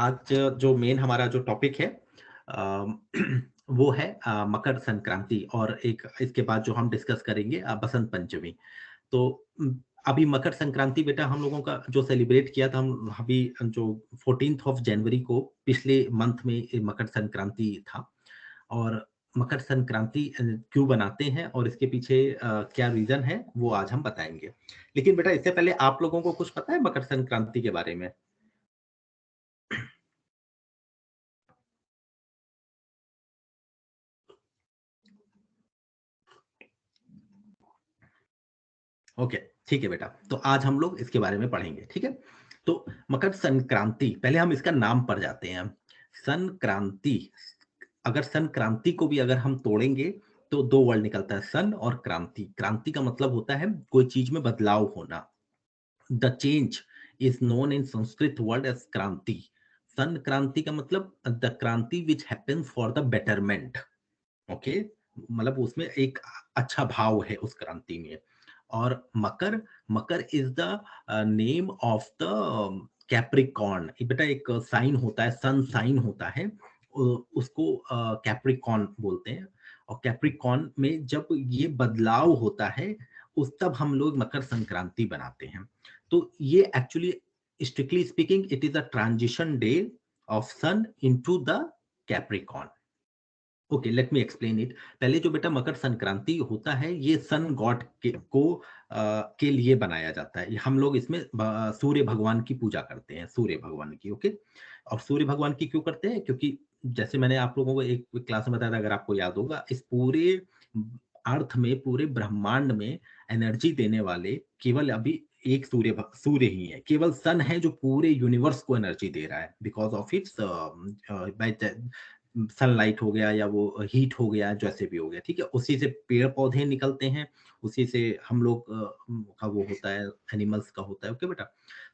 आज जो मेन हमारा जो टॉपिक है अ, वो है मकर संक्रांति और एक इसके बाद जो हम डिस्कस करेंगे बसंत पंचमी। तो अभी मकर संक्रांति बेटा हम लोगों का जो सेलिब्रेट किया था हम अभी जो 14th ऑफ जनवरी को पिछले मंथ में ये मकर संक्रांति था और मकर संक्रांति क्यों बनाते हैं और इसके पीछे क्या रीज़न है वो आज हम बताएँगे। लेकिन बेटा इससे पहले आप लोगों को कुछ पता है मकर संक्रांति के बारे में? ओके, ठीक है बेटा। तो आज हम लोग इसके बारे में पढ़ेंगे, ठीक है? तो मकर संक्रांति, पहले हम इसका नाम पढ़ जाते हैं। संक्रांति, अगर संक्रांति को भी अगर हम तोड़ेंगे, तो 2 वर्ड निकलता है सन और क्रांति। क्रांति का मतलब होता है कोई चीज़ में बदलाव होना। The change is known in Sanskrit word as क्रांति। संक्रांति का मतलब द क्रांति which happens for the betterment. Okay, मतलब उसमें एक अच्छा भाव है उस क्रांति में। और Makar, Makar is the name of the Capricorn. ये बेटा एक साइन होता है, सन साइन होता है, उसको कैप्रिकॉर्न बोलते हैं। और कैप्रिकॉर्न में जब ये बदलाव होता है उस तब हम लोग मकर संक्रांति बनाते हैं। तो ये actually strictly speaking it is a transition day of sun into the Capricorn. Okay, let me explain it. पहले जो बेटा मकर संक्रांति होता है ये सन गॉड के लिए बनाया जाता है। हम लोग इसमें सूर्य भगवान की पूजा करते हैं, सूर्य भगवान की। ओके, और सूर्य भगवान की क्यों करते हैं? क्योंकि जैसे मैंने आप लोगों को एक क्लास में बताया था, अगर आपको याद होगा, इस पूरे अर्थ में, पूरे ब्रह्मांड में एनर्जी देने वाले केवल अभी एक सूर्य ही है। केवल सन है जो पूरे यूनिवर्स को एनर्जी दे रहा है बिकॉज ऑफ इट्स सनलाइट हो गया या वो हीट हो गया, जैसे भी हो गया, ठीक है? उसी से पेड़-पौधे निकलते हैं, उसी से हम लोग का वो होता है, एनिमल्स का होता है, ओके बेटा?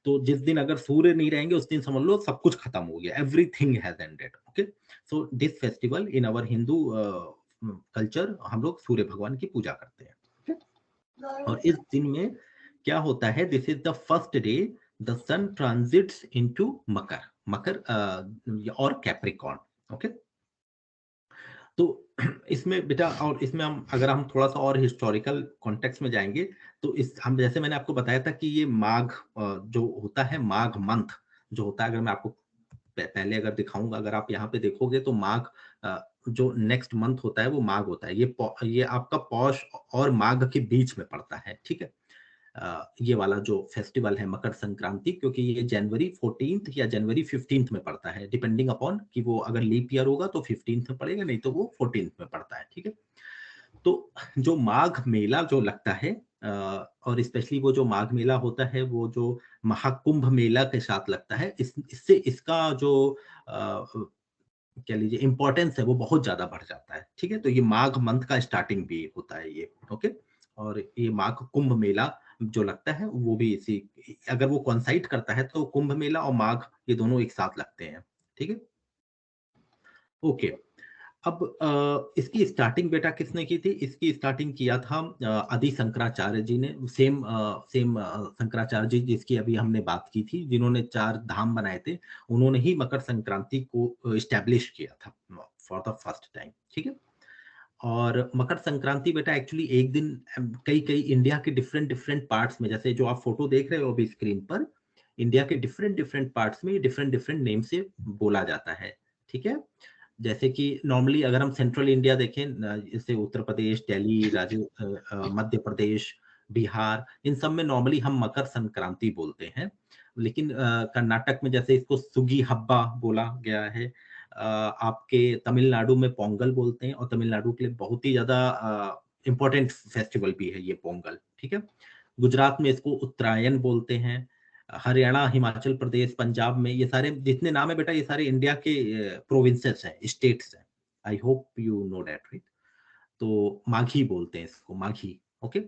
तो जिस दिन अगर सूर्य नहीं रहेंगे, उस दिन समझ लो सब कुछ खत्म हो गया, everything has ended, okay? So this festival in our Hindu culture हम लोग सूर्य भगवान की पूजा करते हैं, ओके? और इस दिन में क्या होता है, this is the first day the sun transits into Makar, Makar और कैप्रिकॉर्न, ओके? तो इसमें बेटा, और इसमें हम अगर हम थोड़ा-सा और हिस्टोरिकल कॉन्टेक्स्ट में जाएँगे, तो इस हम जैसे मैंने आपको बताया था कि ये माघ जो होता है, माघ मंथ जो होता है, अगर मैं आपको पहले अगर दिखाऊँगा, अगर आप यहाँ पे देखोगे तो माघ जो नेक्स्ट मंथ होता है वो माघ होता है। ये आपका पौष और माघ के बीच में पड़ता है, ठीक है? ये वाला जो फेस्टिवल है मकर संक्रांति, क्योंकि ये जनवरी 14th या जनवरी 15th में पड़ता है, डिपेंडिंग अपॉन कि वो अगर लीप ईयर होगा तो 15th में पड़ेगा, नहीं तो वो 14th में पड़ता है, ठीक है? तो जो माघ मेला जो लगता है, और स्पेशली वो जो माघ मेला होता है वो जो महाकुंभ मेला के साथ लगता है, इससे इसका जो कह लीजिए इम्पोर्टेंस है वो बहुत ज़्यादा बढ़ जाता है, ठीक है? तो ये माघ मंथ का स्टार्टिंग भी होता है ये, ओके? और ये माघ कुंभ मेला जो लगता है वो भी इसी, अगर वो कोइंसाइड करता है तो कुंभ मेला और माघ ये दोनों एक साथ लगते हैं, ठीक है? ओके। अब इसकी स्टार्टिंग बेटा किसने की थी? इसकी स्टार्टिंग किया था आदि शंकराचार्य जी ने। सेम शंकराचार्य जी जिसकी अभी हमने बात की थी, जिन्होंने 4 धाम बनाए थे, उन्होंने ही मकर संक्रांति को एस्टैब्लिश किया था फॉर द फर्स्ट टाइम, ठीक है? और मकर संक्रांति बेटा एक्चुअली एक दिन कई-कई इंडिया के डिफरेंट पार्ट्स में, जैसे जो आप फ़ोटो देख रहे हो अभी स्क्रीन पर, इंडिया के डिफरेंट पार्ट्स में डिफरेंट नेम से बोला जाता है, ठीक है? जैसे कि नॉर्मली अगर हम सेंट्रल इंडिया देखें, जैसे उत्तर प्रदेश, दिल्ली, मध्य प्रदेश, बिहार, इन सब में नॉर्मली हम मकर संक्रांति बोलते हैं। लेकिन कर्नाटक में जैसे इसको सुगी हब्बा बोला गया है। आपके तमिलनाडु में पोंगल बोलते हैं, और तमिलनाडु के लिए बहुत ही ज़्यादा इम्पोर्टेंट फेस्टिवल भी है ये पोंगल, ठीक है? गुजरात में इसको उत्तरायण बोलते हैं। हरियाणा, हिमाचल प्रदेश, पंजाब में ये सारे जितने नाम है बेटा, ये सारे इंडिया के प्रोविंसेस हैं, स्टेट्स हैं। I hope you know that, right? तो माघी बोलते हैं इसको, माघी, ओके?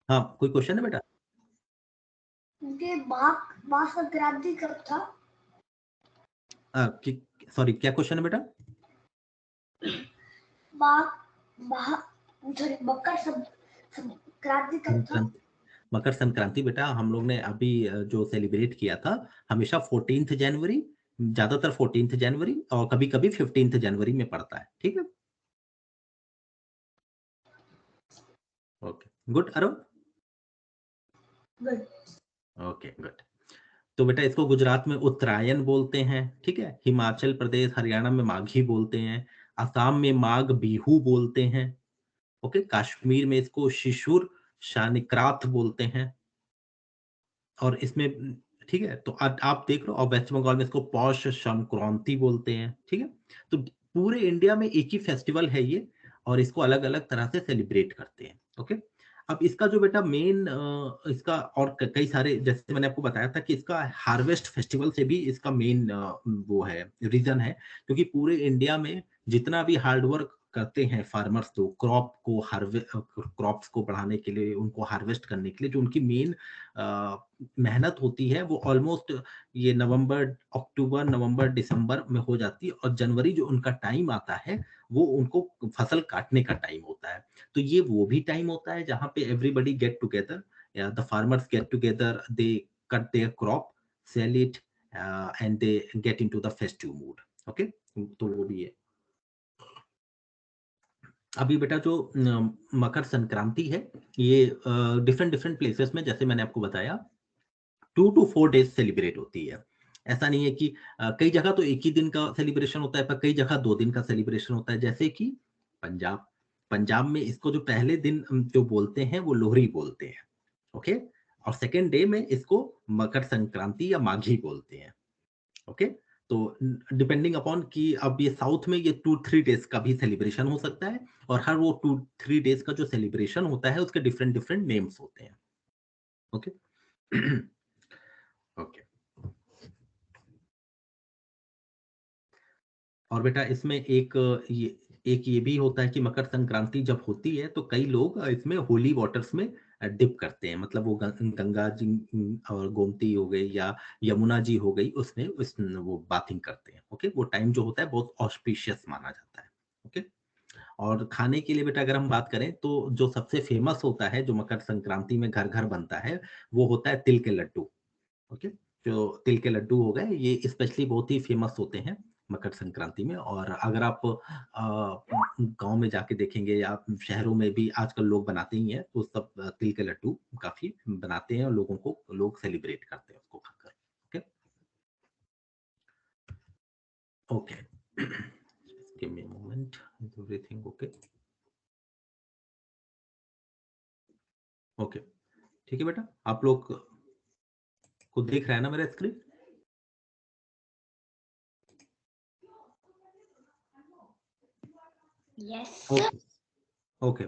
हाँ, कोई क्वेश्चन है बेटा? ये माघ माघ संक्रांति कब था? सॉरी, क्या क्वेश्चन है बेटा? माघ महा सॉरी मकर संक्रांति कब था? संक्रांति मकर संक्रांति बेटा हम लोग ने अभी जो सेलिब्रेट किया था, हमेशा 14 जनवरी, ज्यादातर 14 जनवरी और कभी कभी 15 जनवरी में पड़ता है, ठीक है। Okay good Arun. Good. Okay good. तो बेटा इसको गुजरात में उत्तरायण बोलते हैं, ठीक है। हिमाचल प्रदेश हरियाणा में माघी बोलते हैं। असम में माघ बिहू बोलते हैं। ओके, कश्मीर में इसको शिशुर शानिक्रात बोलते हैं। और इसमें ठीक है, तो आप देख लो, और वेस्ट बंगाल में इसको पौष संक्रांति बोलते हैं, ठीक है। तो पूरे इंडिया में एक ही फेस्टिवल है ये, और इसको अलग अलग तरह से सेलिब्रेट करते हैं। ओके, अब इसका जो बेटा मेन इसका और कई सारे, जैसे मैंने आपको बताया था कि इसका हार्वेस्ट फेस्टिवल से भी इसका मेन वो है, रीजन है, क्योंकि पूरे इंडिया में जितना भी हार्डवर्क करते हैं फार्मर्स, तो क्रॉप्स को बढ़ाने के लिए, उनको हार्वेस्ट करने के लिए, जो उनकी मेन मेहनत होती है, वो ऑलमोस्ट ये नवंबर दिसंबर में हो जाती है, और जनवरी जो उनका टाइम आता है वो उनको फसल काटने का टाइम होता है। तो ये वो भी टाइम होता है जहां पे एवरीबडी गेट टुगेदर, या the farmers get together, they cut their crop, sell it, and they get into the festive mood. Okay, तो वो भी है। अभी बेटा जो मकर संक्रांति है, ये डिफरेंट डिफरेंट प्लेसेस में, जैसे मैंने आपको बताया, 2 to 4 डेज सेलिब्रेट होती है। ऐसा नहीं है कि कई जगह तो एक ही दिन का सेलिब्रेशन होता है, पर कई जगह 2 दिन का सेलिब्रेशन होता है, जैसे कि पंजाब। पंजाब में इसको जो पहले दिन जो बोलते हैं वो लोहरी बोलते हैं, ओके। और सेकेंड डे में इसको मकर संक्रांति या माघी बोलते हैं, ओके। तो डिपेंडिंग अपॉन कि अब ये साउथ में ये 2-3 डेज का भी सेलिब्रेशन हो सकता है, और हर वो 2-3 डेज का जो सेलिब्रेशन होता है उसके डिफरेंट डिफरेंट नेम्स होते हैं, ओके। ओके, और बेटा इसमें एक ये भी होता है कि मकर संक्रांति जब होती है तो कई लोग इसमें होली वाटर्स में डिप करते हैं, मतलब वो गंगा जी और गोमती हो गई या यमुना जी हो गई, उसमें वो बाथिंग करते हैं, ओके। वो टाइम जो होता है बहुत ऑस्पिशियस माना जाता है, ओके। और खाने के लिए बेटा अगर हम बात करें तो जो सबसे फेमस होता है, जो मकर संक्रांति में घर घर बनता है, वो होता है तिल के लड्डू, ओके। जो तिल के लड्डू हो गए, ये स्पेशली बहुत ही फेमस होते हैं मकर संक्रांति में। और अगर आप गांव में जाके देखेंगे या आप शहरों में भी आजकल लोग बनाते ही हैं, तो सब तिल के लड्डू काफी बनाते हैं, और लोग सेलिब्रेट करते हैं उसको खाकर, okay. Okay, give me a moment, is everything okay? Okay, ठीक है बेटा, आप लोग को देख रहा है ना मेरा screen? Yes. Okay, okay,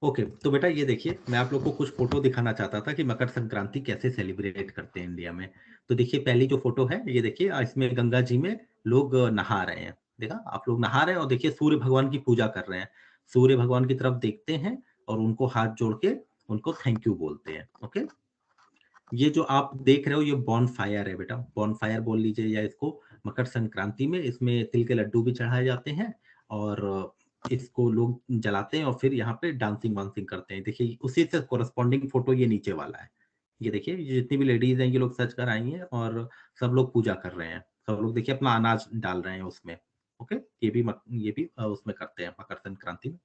okay. तो बेटा ये देखिए, मैं आप लोग को कुछ फोटो दिखाना चाहता था कि मकर संक्रांति कैसे सेलिब्रेट करते हैं इंडिया में। तो देखिए पहली जो फोटो है ये देखिए, इसमें गंगा जी में लोग नहा रहे हैं, देखा आप, लोग नहा रहे हैं, और देखिए सूर्य भगवान की पूजा कर रहे हैं, सूर्य भगवान की तरफ देखते हैं और उनको हाथ जोड़ के उनको थैंक यू बोलते हैं, ओके। ये जो आप देख रहे हो ये बॉन फायर है बेटा, बॉन फायर बोल लीजिए, या इसको मकर संक्रांति में इसमें तिल के लड्डू भी चढ़ाए जाते हैं, और इसको लोग जलाते हैं, और फिर यहाँ पे डांसिंग वांसिंग करते हैं। देखिए उसी से कोरस्पॉन्डिंग फोटो ये नीचे वाला है, ये देखिए, ये जितनी भी लेडीज हैं ये लोग सज कर आई हैं, और सब लोग पूजा कर रहे हैं, सब लोग देखिए अपना अनाज डाल रहे हैं उसमें, ओके। ये भी उसमें करते हैं मकर संक्रांति में।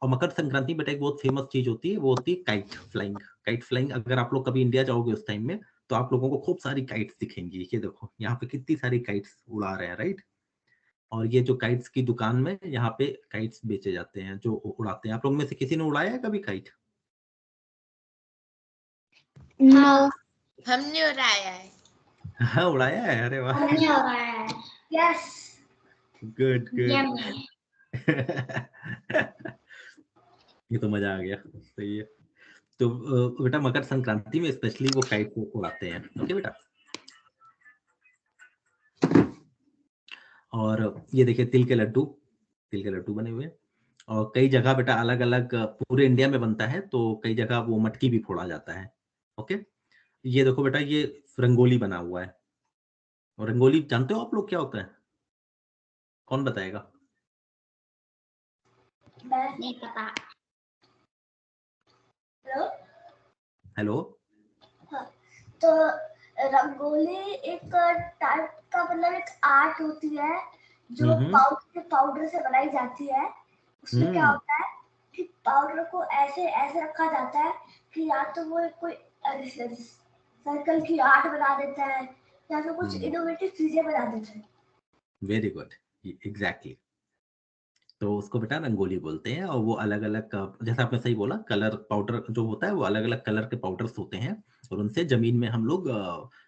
और मकर संक्रांति बेटा एक बहुत फेमस चीज होती है, वो होती है काइट फ्लाइंग। काइट फ्लाइंग, अगर आप लोग कभी इंडिया जाओगे उस टाइम में, तो आप लोगों को खूब सारी काइट्स दिखेंगी, ये देखो यहाँ पे कितनी सारी काइट्स उड़ा रहे हैं, राइट। और ये जो काइट्स की दुकान में यहाँ पे काइट्स बेचे जाते हैं जो उड़ाते हैं। आप लोग में से किसी ने उड़ाया है कभी काइट? नो, हमने उड़ाया है। हाँ उड़ाया है, अरे वाह, हमने उड़ाया है। यस। Good good. यम्मी। ये तो मजा आ गया, सही है। तो बेटा मकर संक्रांति में स्पेशली वो काइट को उड़ाते हैं, ओके बेटा। और ये देखिए तिल के लड्डू, तिल के लड्डू बने हुए हैं। और कई जगह बेटा अलग अलग पूरे इंडिया में बनता है, तो कई जगह वो मटकी भी फोड़ा जाता है, ओके। ये देखो बेटा, ये रंगोली बना हुआ है, और रंगोली जानते हो आप लोग क्या होता है? कौन बताएगा? नहीं पता। हेलो। हेलो। हाँ, तो रंगोली एक टाइप का मतलब एक आर्ट होती है जो पाउडर से बनाई जाती है। उसमें क्या होता है कि पाउडर को ऐसे ऐसे रखा जाता है कि या तो वो कोई सर्कल की आर्ट बना देता है या तो कुछ इनोवेटिव चीजें बना देता है। Very good, exactly. तो उसको बेटा रंगोली बोलते हैं, और वो अलग अलग, जैसा आपने सही बोला, कलर पाउडर जो होता है वो अलग अलग कलर के पाउडर्स होते हैं, और उनसे जमीन में हम लोग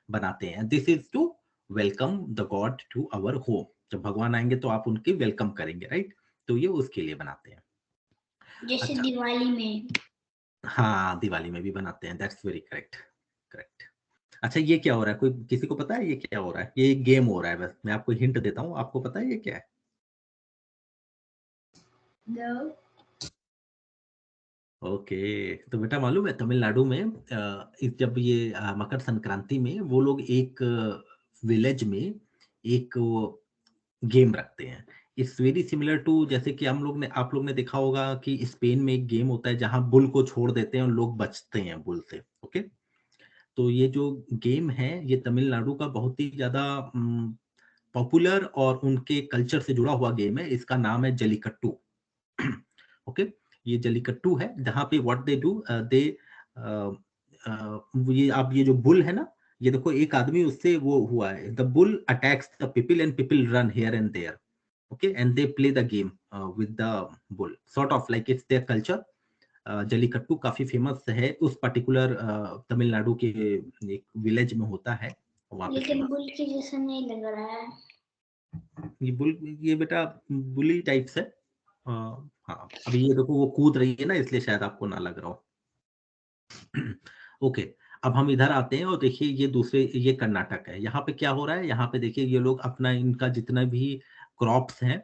बनाते हैं। This is to welcome the god to our home. जब भगवान आएंगे तो आप उनकी वेलकम करेंगे, राइट? तो ये उसके लिए बनाते हैं। जैसे अच्छा, दिवाली में। हाँ, दिवाली में भी बनाते हैं। That's very correct, correct. अच्छा, ये क्या हो रहा है? कोई किसी को पता है ये क्या हो रहा है? ये एक गेम हो रहा है, बस मैं आपको हिंट देता हूँ। आपको पता है ये क्या है? No. ओके, तो बेटा मालूम है तमिलनाडु में जब ये मकर संक्रांति में वो लोग एक विलेज में एक गेम रखते हैं। इट्स वेरी सिमिलर टू, जैसे कि हम लोग ने आप लोग ने देखा होगा कि स्पेन में एक गेम होता है जहां बुल को छोड़ देते हैं और लोग बचते हैं बुल से। ओके, तो ये जो गेम है ये तमिलनाडु का बहुत ही ज्यादा पॉपुलर और उनके कल्चर से जुड़ा हुआ गेम है। इसका नाम है जलीकट्टू। ओके, ये जलीकट्टू है जहाँ पे व्हाट दे डू, दे ये आप ये जो बुल है ना, ये देखो एक आदमी उससे वो हुआ है, the bull attacks the people and people run here and there. Okay, and they play the game with the bull, sort of like it's their culture. Jallikattu काफी फेमस है उस पर्टिकुलर तमिलनाडु के एक विलेज में होता है, वहाँ पे लेकिन फेमस। बुल के जैसा नहीं लग रहा है। ये बुल, ये बेटा बुली टाइप्स है। हाँ, अभी ये देखो वो कूद रही है ना, इसलिए शायद आपको ना लग रहा हो। ओके, अब हम इधर आते हैं और देखिए ये दूसरे, ये कर्नाटक है। यहाँ पे क्या हो रहा है? यहाँ पे देखिए ये लोग अपना इनका जितना भी क्रॉप्स हैं,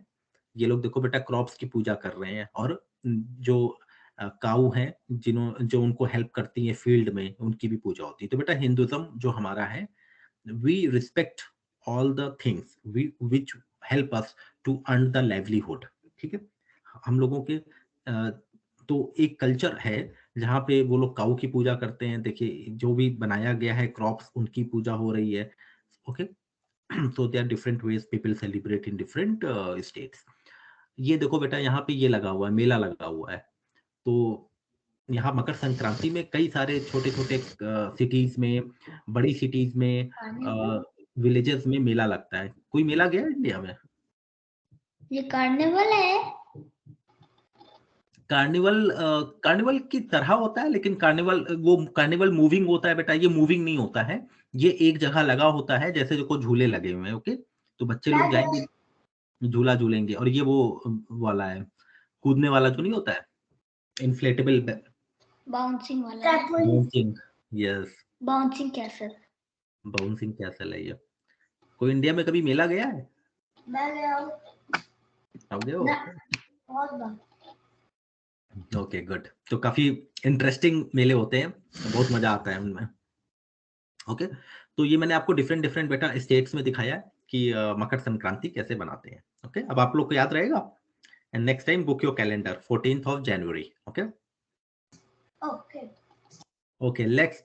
ये लोग देखो बेटा क्रॉप्स की पूजा कर रहे हैं, और जो काऊ हैं जो उनको हेल्प करती हैं फील्ड में, उनकी भी पूजा होती है। तो बेटा हिंदुज्म जो हमारा है, we respect all the things which help us to earn the livelihood। ठीक है, हम लोगों के तो एक कल्चर है जहाँ पे वो लोग काऊ की पूजा करते हैं। देखिए जो भी बनाया गया है क्रॉप्स, उनकी पूजा हो रही है। Okay, so there are different ways people celebrate in different states। ये देखो बेटा यहाँ पे ये लगा हुआ है, मेला लगा हुआ है। तो यहाँ मकर संक्रांति में कई सारे छोटे-छोटे सिटीज़ में, बड़ी सिटीज़ में, विलेजेस में मेला लगता है। कोई मेला गया है इंडिया में? ये कार्निवल है। कार्निवल की तरह होता है, लेकिन कार्निवल मूविंग होता है बेटा, ये मूविंग नहीं होता है। ये एक जगह लगा होता है, जैसे देखो झूले लगे हुए हैं। ओके, तो बच्चे लोग जाएँगे, झूला झूलेंगे, और ये वो वाला है, कूदने वाला जो नहीं होता है, इन्फ्लेटेबल बाउंसिंग वाला। Bouncing, yes, bouncing castle. Bouncing castle है ये। कोई इंडिया में कभी मेला गया है? मैं गया हूँ। आप गए हो? ना, बहुत बार। Okay, good. तो काफी इंटरेस्टिंग मेले होते हैं, बहुत मजा आता है उनमें। ओके, तो ये मैंने आपको डिफरेंट डिफरेंट बेटा स्टेट्स में दिखाया है कि मकर संक्रांति कैसे बनाते हैं। ओके, अब आप लोग को याद रहेगा। And next time book your calendar 14th of January। Okay, okay. Okay, let's